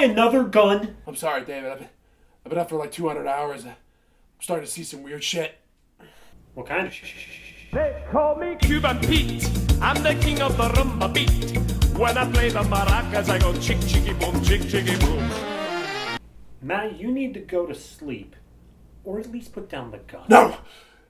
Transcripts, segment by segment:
another gun? I'm sorry, David. I've been up for like 200 hours. I'm starting to see some weird shit. What kind of shit? They call me Cuban Pete. I'm the king of the rumba beat. When I play the maracas, I go chick, chicky, boom, chick, chicky, boom. Matt, you need to go to sleep. Or at least put down the gun. No!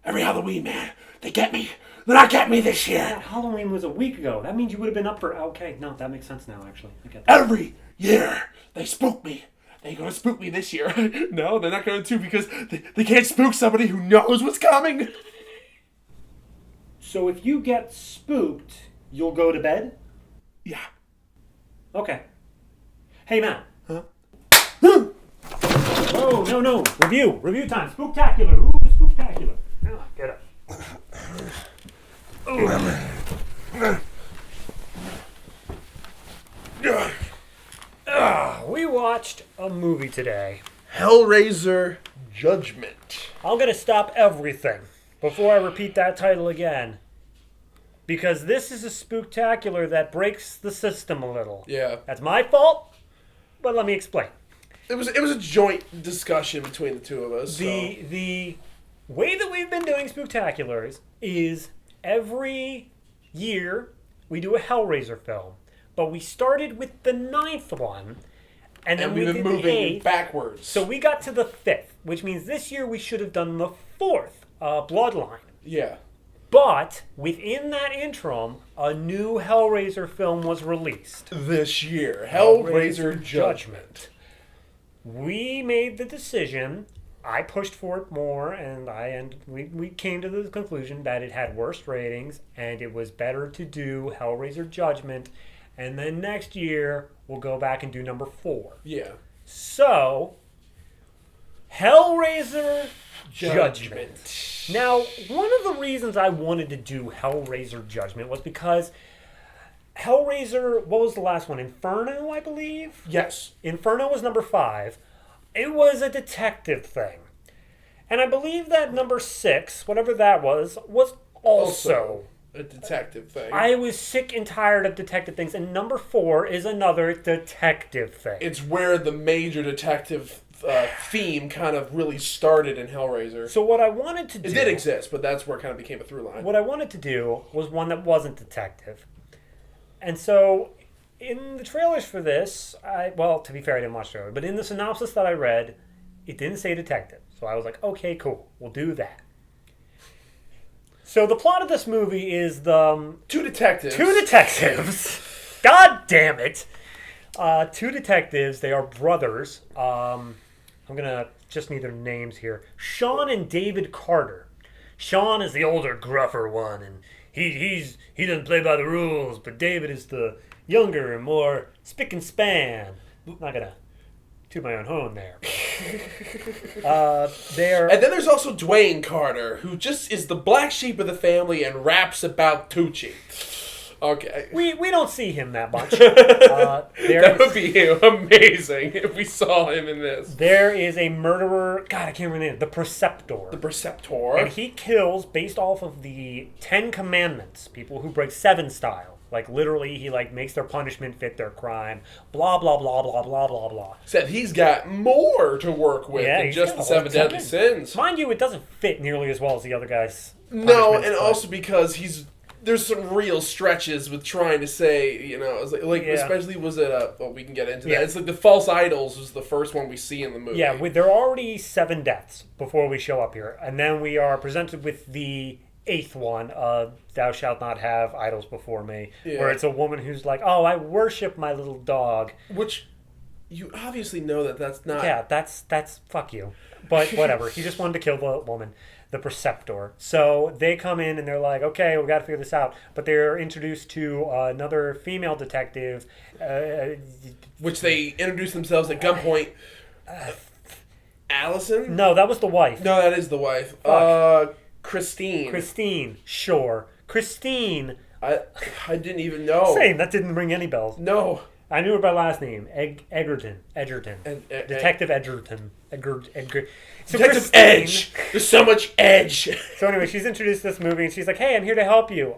Every Halloween, man, they get me. They're not getting me this year. That Halloween was a week ago. That means you would have been up for... Okay, no, that makes sense now, actually. I get that. Every year, they spook me. They gonna spook me this year. No, they're not going to because they can't spook somebody who knows what's coming. So if you get spooked, you'll go to bed? Yeah. Okay. Hey, Matt. Huh? Oh, no. Review time. Spooktacular. Ooh, spooktacular. Get up. We watched a movie today. Hellraiser Judgment. I'm going to stop everything before I repeat that title again. Because this is a spooktacular that breaks the system a little. Yeah. That's my fault, but let me explain. It was a joint discussion between the two of us. The way that we've been doing spooktaculars is every year we do a Hellraiser film. But we started with the 9th one, and then we we've did been the moving 8th. backwards. So we got to the 5th, which means this year we should have done the 4th, Bloodline. Yeah. But within that interim, a new Hellraiser film was released. This year, Hellraiser Judgment. We made the decision. I pushed for it more, and we came to the conclusion that it had worse ratings, and it was better to do Hellraiser Judgment, and then next year we'll go back and do number 4. Yeah. So, Hellraiser Judgment. Now, one of the reasons I wanted to do Hellraiser Judgment was because Hellraiser, what was the last one? Inferno, I believe? Yes. Inferno was number 5. It was a detective thing. And I believe that number 6, whatever that was also a detective thing. I was sick and tired of detective things, and number 4 is another detective thing. It's where the major detective theme kind of really started in Hellraiser. So what I wanted to do... It did exist, but that's where it kind of became a through line. What I wanted to do was one that wasn't detective. And so, in the trailers for this, to be fair, I didn't watch the trailer, but in the synopsis that I read, it didn't say detective. So I was like, okay, cool, we'll do that. So the plot of this movie is Two detectives. God damn it. 2 detectives. They are brothers. I'm going to just need their names here. Sean and David Carter. Sean is the older, gruffer one, and he doesn't play by the rules, but David is the younger and more spick and span. I'm not going to toot my own horn there. And then there's also Dwayne Carter, who just is the black sheep of the family and raps about Tucci. Okay. We don't see him that much. That would be amazing if we saw him in this. There is a murderer. God, I can't remember the name. The Preceptor. The Preceptor. And he kills based off of the 10 Commandments. People who break 7 style. Like, literally, he, makes their punishment fit their crime. Blah, blah, blah, blah, blah, blah, blah. Said he's got more to work with than just the 7 deadly sins. Mind you, it doesn't fit nearly as well as the other guys. No, and also because there's some real stretches with trying to say, especially was it we can get into that. It's like the false idols was the first one we see in the movie. Yeah, there are already 7 deaths before we show up here. And then we are presented with the 8th one, thou shalt not have idols before me, where it's a woman who's like, oh, I worship my little dog. Which, you obviously know that's not... Yeah, that's fuck you. But whatever, he just wanted to kill the woman. The Preceptor. So they come in and they're like, okay, we got to figure this out. But they're introduced to another female detective. Which they introduce themselves at gunpoint. Allison? No, that was the wife. No, that is the wife. Christine. Christine, sure. Christine. I didn't even know. Same, that didn't ring any bells. No. I knew her by last name. Edgerton. Detective Edgerton. So Detective Edge. There's so much edge. So anyway, she's introduced this movie, and she's like, hey, I'm here to help you.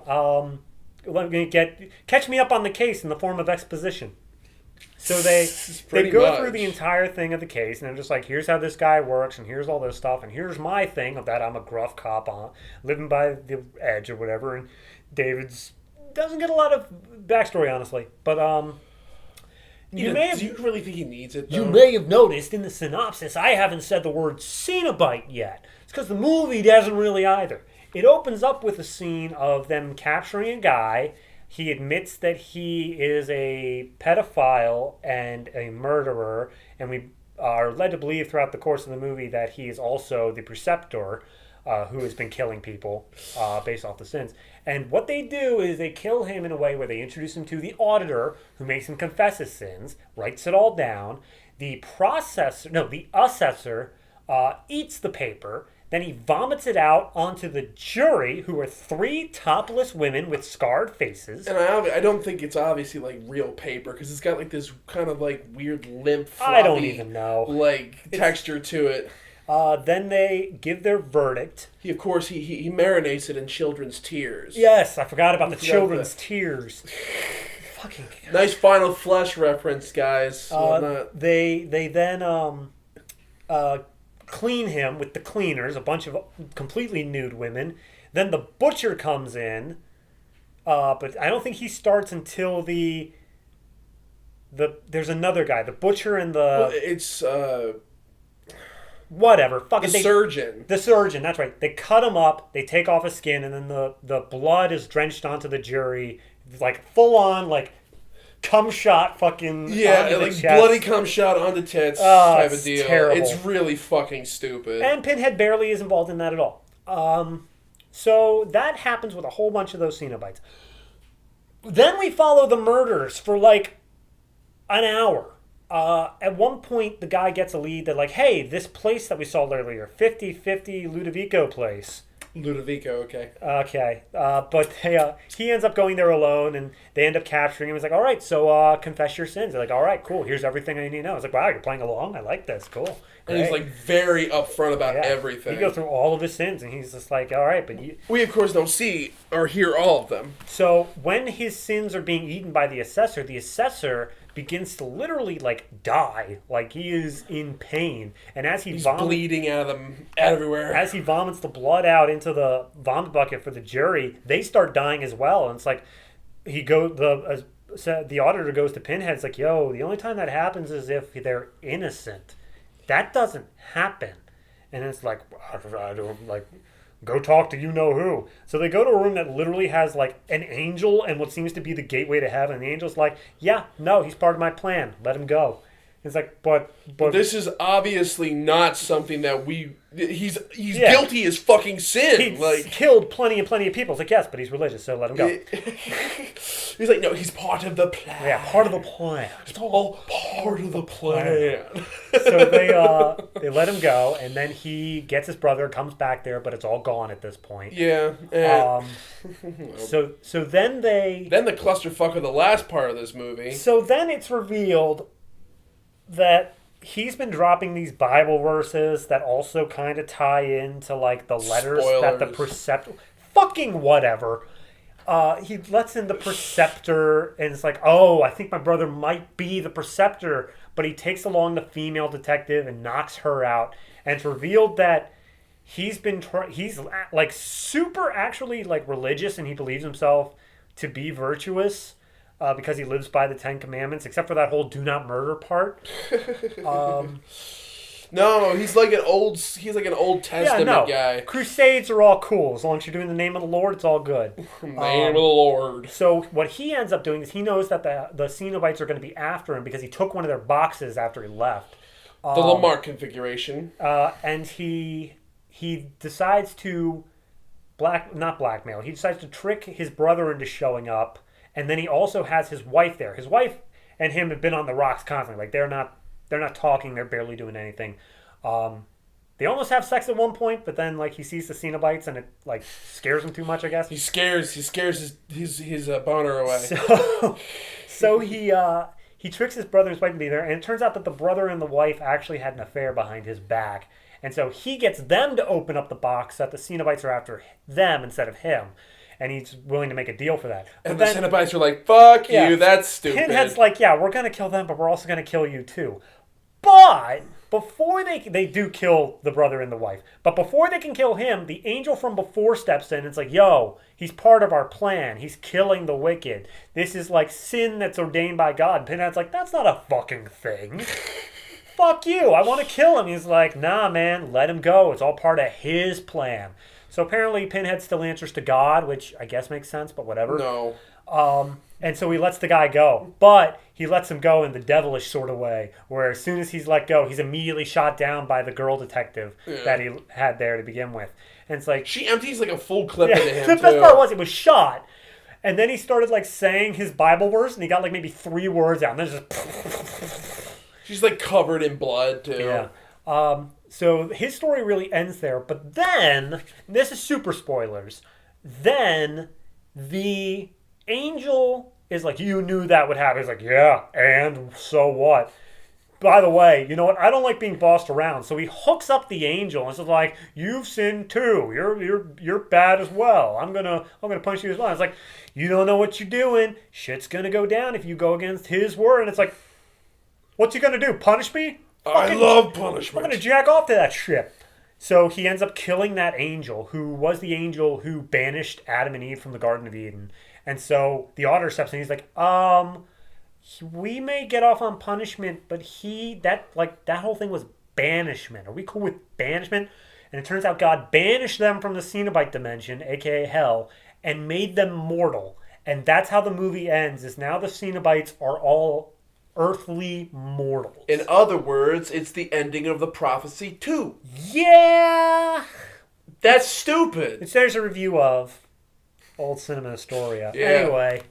Catch me up on the case in the form of exposition. So they Pretty go much. through the entire thing of the case, and they're just like, here's how this guy works, and here's all this stuff, and here's my thing of that I'm a gruff cop on living by the edge or whatever. And David's doesn't get a lot of backstory, honestly, but Do you really think he needs it, though? you may have noticed in the synopsis I haven't said the word Cenobite yet. It's because the movie doesn't really either. It opens up with a scene of them capturing a guy. He admits that he is a pedophile and a murderer, and we are led to believe throughout the course of the movie that he is also the preceptor who has been killing people based off the sins. And what they do is they kill him in a way where they introduce him to the auditor who makes him confess his sins, writes it all down. The assessor eats the paper. Then he vomits it out onto the jury, who are 3 topless women with scarred faces. And I don't think it's obviously like real paper because it's got like this kind of like weird limp, floppy, I don't even know. like texture to it. Then they give their verdict. Of course, he marinates it in children's tears. Yes, I forgot about the children's tears. Fucking nice Final Flesh reference, guys. They then clean him with the cleaners, a bunch of completely nude women. Then the butcher comes in, but I don't think he starts until there's another guy, the butcher and it's whatever. Fucking surgeon. The surgeon, that's right. They cut him up, they take off his skin, and then the blood is drenched onto the jury, like full on, like cum shot fucking onto like the chest. bloody cum shot onto tits type of deal. Terrible. It's really fucking stupid. And Pinhead barely is involved in that at all. So that happens with a whole bunch of those Cenobites. Then we follow the murders for like an hour. At one point, the guy gets a lead that like, hey, this place that we saw earlier, 50-50 Ludovico place. Ludovico, okay. Okay. But he ends up going there alone, and they end up capturing him. He's like, all right, so confess your sins. They're like, all right, cool. Here's everything I need to know. It's like, wow, you're playing along. I like this. Cool. And he's like very upfront about everything. He goes through all of his sins, and he's just like, all right, but we of course don't see or hear all of them. So when his sins are being eaten by the assessor begins to literally like die, like he is in pain, and as he's bleeding out of them everywhere. As he vomits the blood out into the vomit bucket for the jury, they start dying as well, and it's like the auditor goes to Pinhead. It's like, yo, the only time that happens is if they're innocent. That doesn't happen. And it's like, I don't like, go talk to you know who. So they go to a room that literally has like an angel and what seems to be the gateway to heaven. And the angel's like, yeah, no, he's part of my plan. Let him go. It's like, but this is obviously not something that he's guilty as fucking sin. He's killed plenty of people. It's like, yes, but he's religious, so let him go. He's like, no, he's part of the plan. Yeah, part of the plan. It's all part of the plan. So they let him go, and then he gets his brother, comes back there, but it's all gone at this point. Yeah. So then the clusterfuck of the last part of this movie. So then it's revealed that he's been dropping these Bible verses that also kind of tie into like the letters that the preceptor, fucking whatever. He lets in the preceptor, and it's like, oh, I think my brother might be the preceptor, but he takes along the female detective and knocks her out, and it's revealed that he's like super actually like religious, and he believes himself to be virtuous. Because he lives by the 10 Commandments, except for that whole "do not murder" part. No, he's like an Old Testament guy. Crusades are all cool as long as you're doing the name of the Lord. It's all good. Name of the Lord. So what he ends up doing is he knows that the Cenobites are going to be after him because he took one of their boxes after he left. The Lamarck configuration. And he decides to not blackmail. He decides to trick his brother into showing up. And then he also has his wife there. His wife and him have been on the rocks constantly. Like they're not talking. They're barely doing anything. They almost have sex at one point, but then like he sees the Cenobites and it like scares him too much. I guess he scares his boner away. So he tricks his brother and his wife to be there, and it turns out that the brother and the wife actually had an affair behind his back, and so he gets them to open up the box that the Cenobites are after them instead of him. and he's willing to make a deal for that. And the Cenobites are like, fuck you, that's stupid. Pinhead's like, yeah, we're going to kill them, but we're also going to kill you too. But before they do kill the brother and the wife, but before they can kill him, the angel from before steps in and it's like, yo, he's part of our plan. He's killing the wicked. This is like sin that's ordained by God. And Pinhead's like, that's not a fucking thing. Fuck you. I want to kill him. He's like, nah, man, let him go. It's all part of his plan. So apparently Pinhead still answers to God, which I guess makes sense, but whatever. No. And so he lets the guy go, but he lets him go in the devilish sort of way, where as soon as he's let go, he's immediately shot down by the girl detective that he had there to begin with. And it's like... She empties like a full clip into him, The best part was it was shot, and then he started like saying his Bible verse, and he got like maybe 3 words out, and then just... She's like covered in blood, too. Yeah. So his story really ends there, but then, this is super spoilers, then the angel is like, you knew that would happen. He's like, yeah, and so what? By the way, you know what? I don't like being bossed around. So he hooks up the angel and says like, you've sinned too. You're bad as well. I'm gonna punish you as well. It's like, you don't know what you're doing. Shit's gonna go down if you go against his word. And it's like, what's he gonna do? Punish me? I love punishment. I'm gonna jack off to that shit. So he ends up killing that angel, who was the angel who banished Adam and Eve from the Garden of Eden. And so the auditor steps in. He's like, we may get off on punishment, but that whole thing was banishment. Are we cool with banishment? And it turns out God banished them from the Cenobite dimension, aka hell, and made them mortal. And that's how the movie ends. Is now the Cenobites are all earthly mortals. In other words, it's the ending of the prophecy too. Yeah, that's stupid. There's a review of Old Cinema Historia. Yeah. Anyway.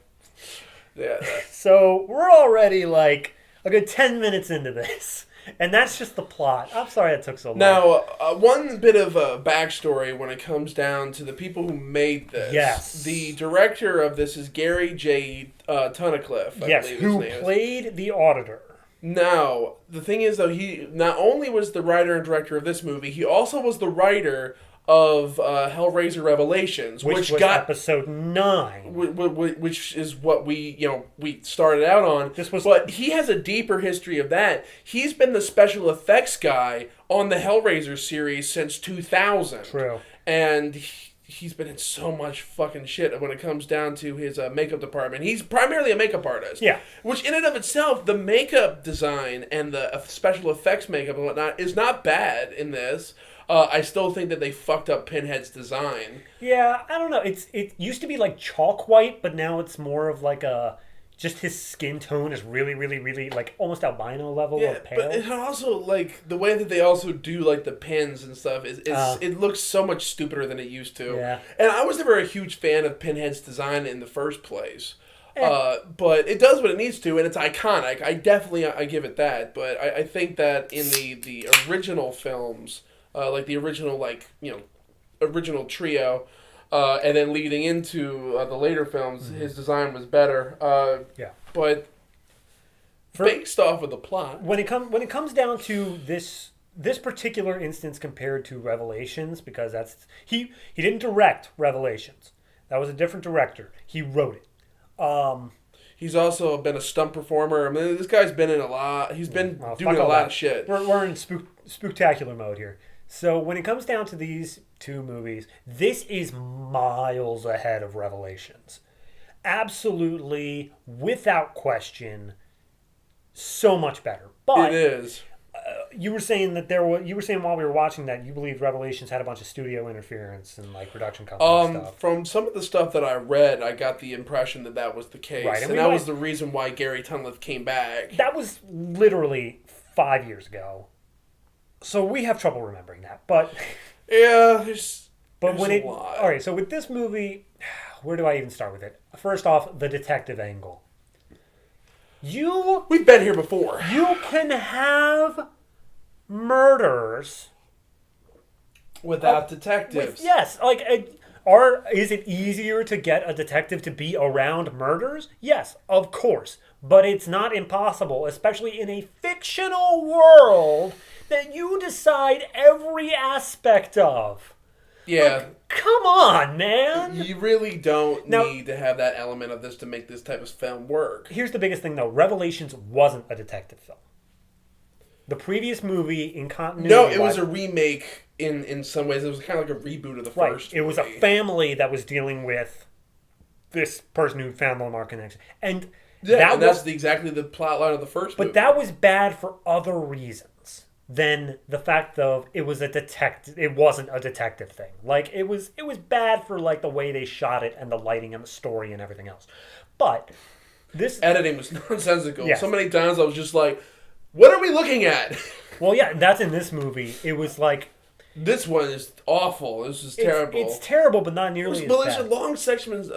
Yeah. So we're already like a good 10 minutes into this. And that's just the plot. I'm sorry it took so long. Now, one bit of backstory when it comes down to the people who made this. Yes. The director of this is Gary J. Tunnicliffe, yes, who played the auditor. Now, the thing is, though, he not only was the writer and director of this movie, he also was the writer of Hellraiser Revelations, which was got episode 9, which is what we started out on. But he has a deeper history of that. He's been the special effects guy on the Hellraiser series since 2000. True, and he's been in so much fucking shit when it comes down to his makeup department. He's primarily a makeup artist. Yeah. Which in and of itself, the makeup design and the special effects makeup and whatnot is not bad in this. I still think that they fucked up Pinhead's design. Yeah, I don't know. It used to be like chalk white, but now it's more of like just his skin tone is really, really, really like almost albino level of pale. But it also like the way that they also do like the pins and stuff is it looks so much stupider than it used to. Yeah. And I was never a huge fan of Pinhead's design in the first place. But it does what it needs to, and it's iconic. I give it that. But I think that in the original films, like the original original trio, and then leading into the later films, his design was better. But based off of the plot, when it comes down to this particular instance compared to Revelations, because he didn't direct Revelations. That was a different director. He wrote it. He's also been a stunt performer. I mean, this guy's been in a lot. He's been doing a lot of shit. We're in spooktacular mode here. So when it comes down to these two movies, this is miles ahead of Revelations. Absolutely, without question, so much better. But it is. You were saying while we were watching that you believe Revelations had a bunch of studio interference and like production company stuff. From some of the stuff that I read, I got the impression that was the case, right, and that was the reason why Gary Tunnicliffe came back. That was literally 5 years ago. So we have trouble remembering that, but yeah, there's a lot. All right, so with this movie, where do I even start with it? First off, the detective angle. We've been here before. You can have murders without detectives. Yes, is it easier to get a detective to be around murders? Yes, of course, but it's not impossible, especially in a fictional world that you decide every aspect of. Yeah. Come on, man. You really don't need to have that element of this to make this type of film work. Here's the biggest thing, though. Revelations wasn't a detective film. The previous movie in continuity... No, it was a remake in some ways. It was kind of like a reboot of the first movie. It was a family that was dealing with this person who found the Lamar connection. And that's exactly the plot line of the first movie. But that was bad for other reasons than the fact of it was a detective. It wasn't a detective thing. Like, it was bad for, like, the way they shot it and the lighting and the story and everything else. But this... editing was nonsensical. Yes. So many times I was just like... what are we looking at? Well, yeah, that's in this movie. It was like... this one is awful. This is terrible. It's terrible, but not nearly as bad. There's long sections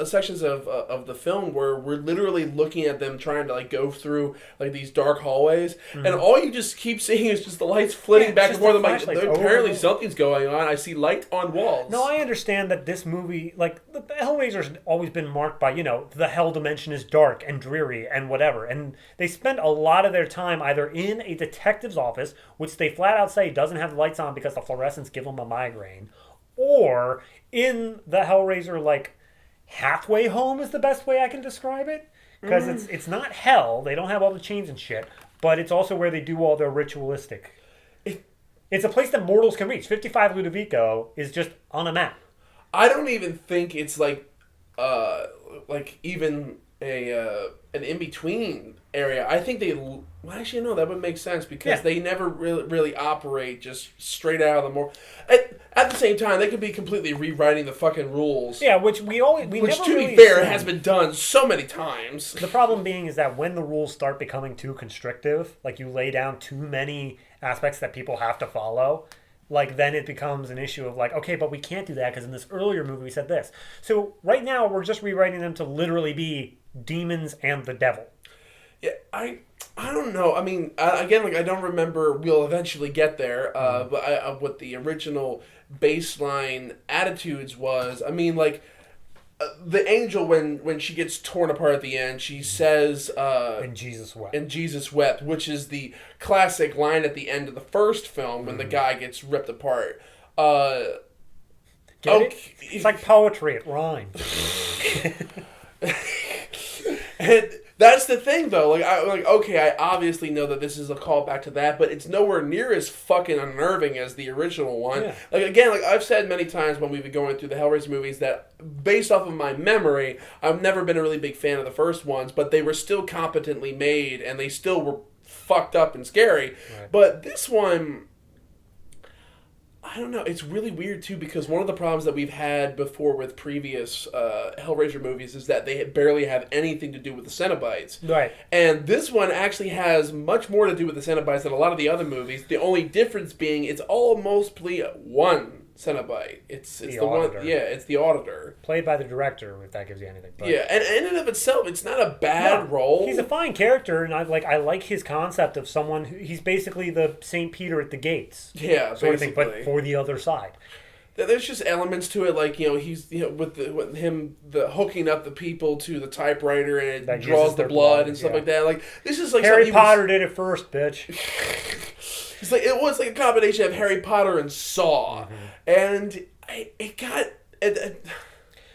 of the film where we're literally looking at them trying to like go through like these dark hallways, and all you just keep seeing is just the lights flitting back and forth. I'm like, apparently something's going on. I see light on walls. No, I understand that this movie, like, the Hellraiser's always been marked by, the hell dimension is dark and dreary and whatever. And they spend a lot of their time either in a detective's office, which they flat out say doesn't have the lights on because the fluorescents give them a migraine, or in the Hellraiser, like, halfway home is the best way I can describe it. Because it's not hell. They don't have all the chains and shit. But it's also where they do all their ritualistic. It's a place that mortals can reach. 55 Ludovico is just on a map. I don't even think it's like even an in-between area. I think they... well, actually, no, that would make sense because they never really operate just straight out of the more. At the same time, they could be completely rewriting the fucking rules. Yeah, which to be fair, has been done so many times. The problem being is that when the rules start becoming too constrictive, like you lay down too many aspects that people have to follow, like then it becomes an issue of like, okay, but we can't do that because in this earlier movie we said this. So right now we're just rewriting them to literally be demons and the devil. Yeah, I don't know. I mean, again, like I don't remember. We'll eventually get there. But what the original baseline attitudes was. I mean, like the angel when she gets torn apart at the end, she says, "And Jesus wept." And Jesus wept, which is the classic line at the end of the first film when the guy gets ripped apart. Get it? It's like poetry. It rhymes. And that's the thing, though. Okay, I obviously know that this is a callback to that, but it's nowhere near as fucking unnerving as the original one. Yeah. Again, I've said many times when we've been going through the Hellraiser movies that, based off of my memory, I've never been a really big fan of the first ones, but they were still competently made, and they still were fucked up and scary. Right. But this one... I don't know. It's really weird, too, because one of the problems that we've had before with previous Hellraiser movies is that they barely have anything to do with the Cenobites. Right. And this one actually has much more to do with the Cenobites than a lot of the other movies. The only difference being it's all mostly one Cenobite. It's the auditor. one. Yeah, it's the auditor. Played by the director, if that gives you anything. But. Yeah, and in and of itself, it's not a bad role. He's a fine character, and I like his concept of someone he's basically the St. Peter at the gates. Yeah, sort of thing, but for the other side. There's just elements to it, like he's with him hooking up the people to the typewriter and it draws the blood and stuff like that. Like this is like Harry Potter did it first, bitch. It's like it was like a combination of Harry Potter and Saw, and it got.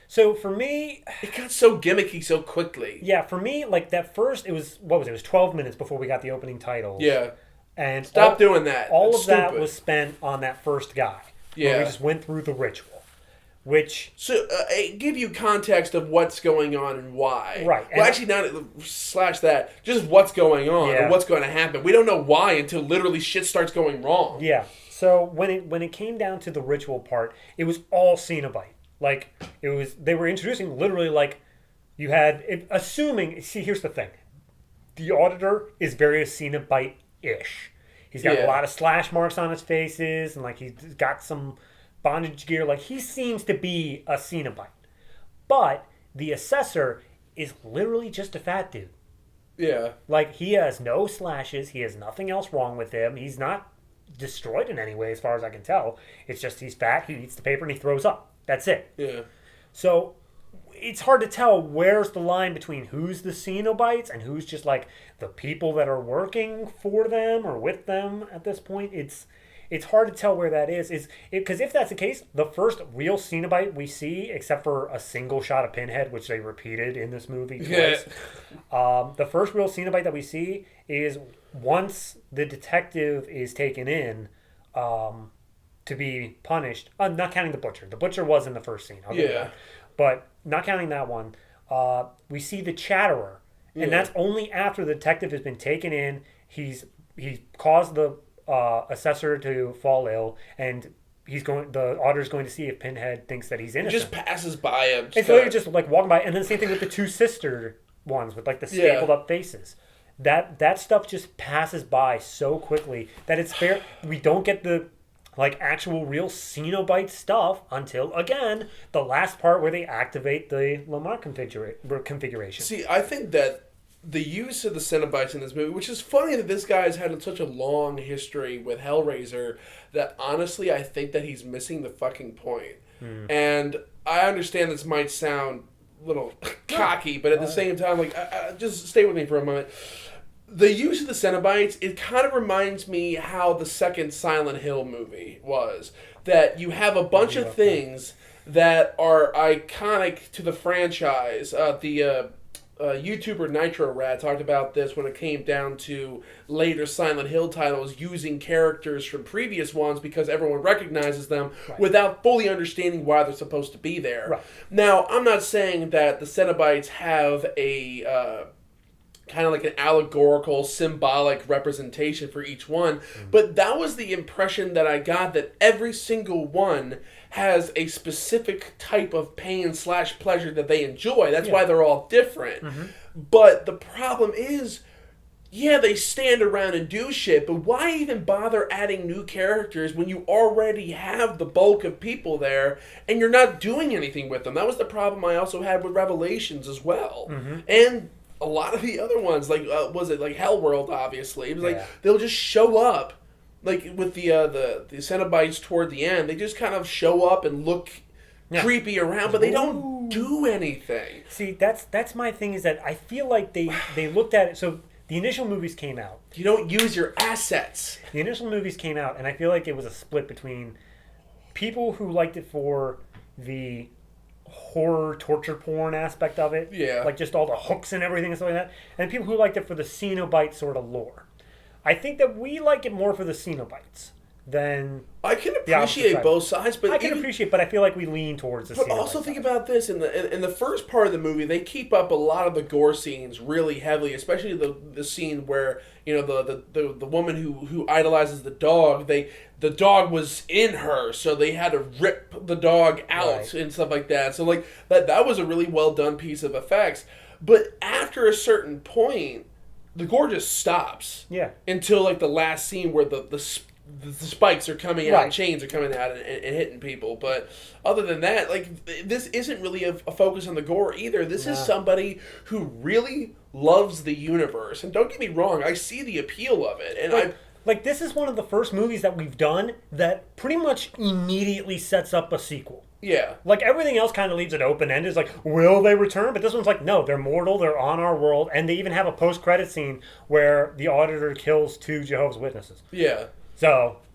So for me, it got so gimmicky so quickly. Yeah, for me, like that first, it was 12 minutes before we got the opening titles. Yeah, and stop doing that. All of that was spent on that first guy. Yeah, we just went through the ritual, which it give you context of what's going on and why. Right. Well, actually, not slash that. Just what's going on and what's going to happen. We don't know why until literally shit starts going wrong. Yeah. So when it came down to the ritual part, it was all Cenobite. Like they were introducing literally like you had assuming. See, here's the thing: the auditor is very Cenobite-ish. He's got a lot of slash marks on his faces, and like he's got some bondage gear. Like he seems to be a Cenobite, but the assessor is literally just a fat dude. Yeah, like he has no slashes. He has nothing else wrong with him. He's not destroyed in any way, as far as I can tell. It's just he's fat. He eats the paper and he throws up. That's it. Yeah. So it's hard to tell where's the line between who's the Cenobites and who's just like the people that are working for them or with them at this point. It's it's hard to tell where that is because if that's the case, the first real Cenobite we see, except for a single shot of Pinhead, which they repeated in this movie twice, the first real Cenobite that we see is once the detective is taken in to be punished. Not counting the butcher. The butcher was in the first scene. I'll give you that. But not counting that one, we see the Chatterer. And that's only after the detective has been taken in. He's caused the assessor to fall ill, and the auditor's going to see if Pinhead thinks that he's innocent. He just passes by him. And so you're just like walking by, and then the same thing with the two sister ones with like the stapled up faces. That stuff just passes by so quickly that it's fair. We don't get the like actual real Cenobite stuff until again the last part where they activate the Lamar configuration. See, I think that the use of the Cenobites in this movie, which is funny that this guy's had such a long history with Hellraiser, that honestly I think that he's missing the fucking point. And I understand this might sound a little cocky, but at the same time, like, just stay with me for a moment. The use of the Cenobites, it kind of reminds me how the second Silent Hill movie was. That you have a bunch of things that are iconic to the franchise. The YouTuber Nitro Rat talked about this when it came down to later Silent Hill titles using characters from previous ones because everyone recognizes them without fully understanding why they're supposed to be there. Right. Now, I'm not saying that the Cenobites have a kind of like an allegorical, symbolic representation for each one, but that was the impression that I got, that every single one has a specific type of pain / pleasure that they enjoy. That's why they're all different. But the problem is, yeah, they stand around and do shit, but why even bother adding new characters when you already have the bulk of people there and you're not doing anything with them? That was the problem I also had with Revelations as well. And a lot of the other ones, like, was it like Hellworld, obviously? It was like, they'll just show up. Like, with the Cenobites toward the end, they just kind of show up and look creepy around, but they don't do anything. See, that's my thing, is that I feel like they looked at it, so the initial movies came out. You don't use your assets. The initial movies came out, and I feel like it was a split between people who liked it for the horror torture porn aspect of it, like just all the hooks and everything and stuff like that, and people who liked it for the Cenobite sort of lore. I think that we like it more for the Cenobites than I can appreciate both sides, but I can appreciate, but I feel like we lean towards the Cenobite. But also think about this: in the first part of the movie, they keep up a lot of the gore scenes really heavily, especially the scene where, you know, the woman who idolizes the dog, the dog was in her, so they had to rip the dog out and stuff like that. So like that was a really well done piece of effects. But after a certain point, the gore just stops. Until like the last scene where the spikes are coming out, and chains are coming out and hitting people. But other than that, like, this isn't really a focus on the gore either. This is somebody who really loves the universe. And don't get me wrong, I see the appeal of it. And like, this is one of the first movies that we've done that pretty much immediately sets up a sequel. Like, everything else kind of leaves it open-ended. It's like, will they return? But this one's like, no, they're mortal, they're on our world, and they even have a post-credit scene where the auditor kills 2 Jehovah's Witnesses.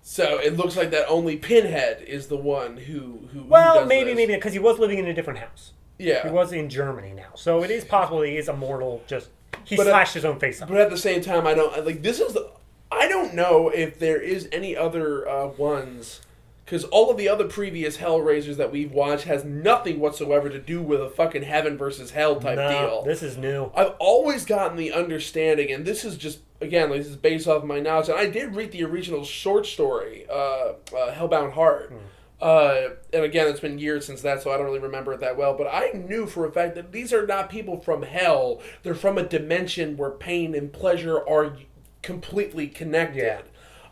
So it looks like that only Pinhead is the one who well, does maybe this. because he was living in a different house. He was in Germany now, so it is possible he is a mortal. Just he slashed his own face up. But at the same time, I don't know if there is any other ones, because all of the other previous Hellraisers that we've watched has nothing whatsoever to do with a fucking heaven versus hell type deal. This is new. I've always gotten the understanding, and this is just, again, this is based off of my knowledge, and I did read the original short story, Hellbound Heart. And again, it's been years since that, so I don't really remember it that well, but I knew for a fact that these are not people from hell. They're from a dimension where pain and pleasure are completely connected.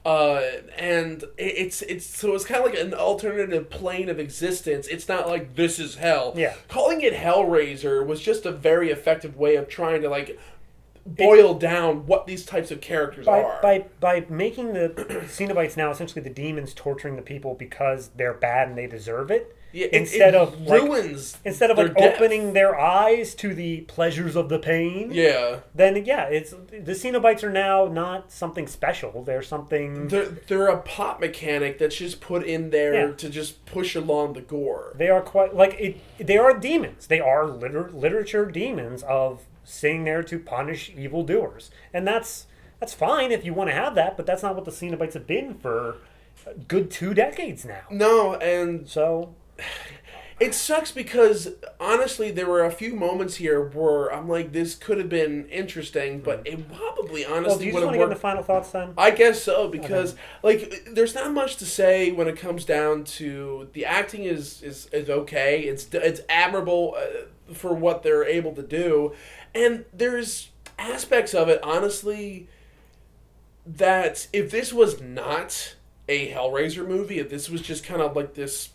And it's kind of like an alternative plane of existence. It's not like this is hell. Calling it Hellraiser was just a very effective way of trying to, like, boil down what these types of characters are. By making the Cenobites now essentially the demons torturing the people because they're bad and they deserve it. Yeah, instead of ruins like opening their eyes to the pleasures of the pain. Yeah. Then it's the Cenobites are now not something special. They're something. They're a pop mechanic that's just put in there to just push along the gore. They are quite like it. They are demons. They are literature demons of sitting there to punish evildoers, and that's fine if you want to have that. But that's not what the Cenobites have been for a good 2 decades now. No, and so. It sucks because, honestly, there were a few moments here where I'm like, this could have been interesting, but it probably, honestly, do you would just have want to worked. get the final thoughts then? I guess so, because, there's not much to say when it comes down to the acting is okay. It's admirable for what they're able to do. And there's aspects of it, honestly, that if this was not a Hellraiser movie, if this was just kind of like this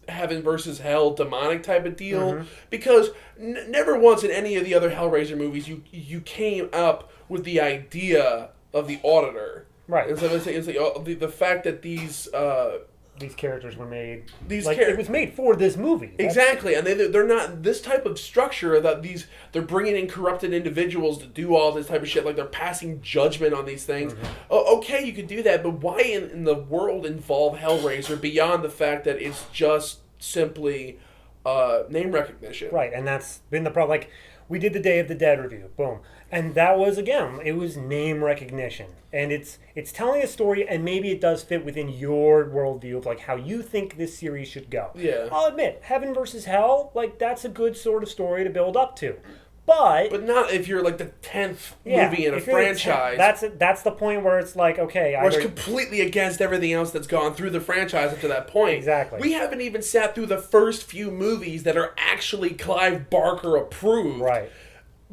heaven versus hell demonic type of deal, because never once in any of the other Hellraiser movies you came up with the idea of the Auditor, right? And so it's like the fact that these characters were made. It was made for this movie. Exactly, and they're not this type of structure that they're bringing in corrupted individuals to do all this type of shit. Like they're passing judgment on these things. Okay, you could do that, but why in the world involve Hellraiser beyond the fact that it's just simply name recognition? Right, and that's been the problem. Like we did the Day of the Dead review, boom, and that was it was name recognition, and it's telling a story, and maybe it does fit within your worldview of like how you think this series should go. Yeah, I'll admit, heaven versus hell, like that's a good sort of story to build up to, but not if you're like the 10th movie in a franchise. That's the point where it's like, okay, where it's completely against everything else that's gone through the franchise up to that point. Exactly. We haven't even sat through the first few movies that are actually Clive Barker approved. Right.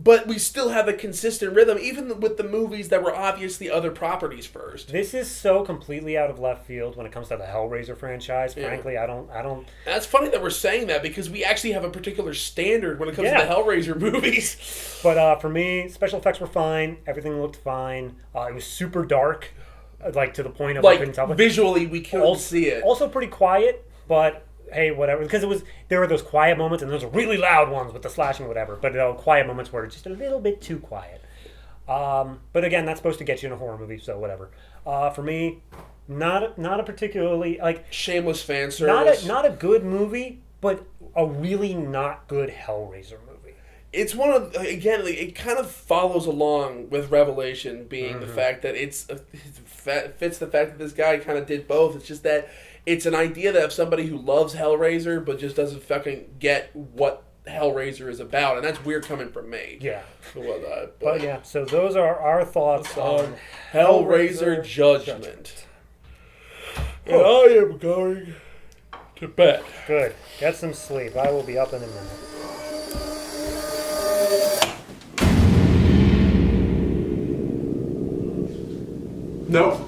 But we still have a consistent rhythm, even with the movies that were obviously other properties first. This is so completely out of left field when it comes to the Hellraiser franchise. Frankly, I don't. And it's funny that we're saying that because we actually have a particular standard when it comes to the Hellraiser movies. But for me, special effects were fine. Everything looked fine. It was super dark, like to the point of I couldn't tell. Visually, we couldn't see it. Also pretty quiet, but. Hey, whatever, because there were those quiet moments and those really loud ones with the slashing, whatever. But quiet moments were just a little bit too quiet. But again, that's supposed to get you in a horror movie, so whatever. For me, not a particularly shameless fan service. Not a good movie, but a really not good Hellraiser movie. It's one of it kind of follows along with Revelation being the fact that it fits the fact that this guy kind of did both. It's just that. It's an idea that of somebody who loves Hellraiser but just doesn't fucking get what Hellraiser is about, and that's weird coming from me. Yeah. But yeah, so those are our thoughts on Hellraiser Judgment. And I am going to bed. Good. Get some sleep. I will be up in a minute. No.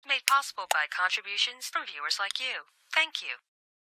Made possible by contributions from viewers like you. Thank you.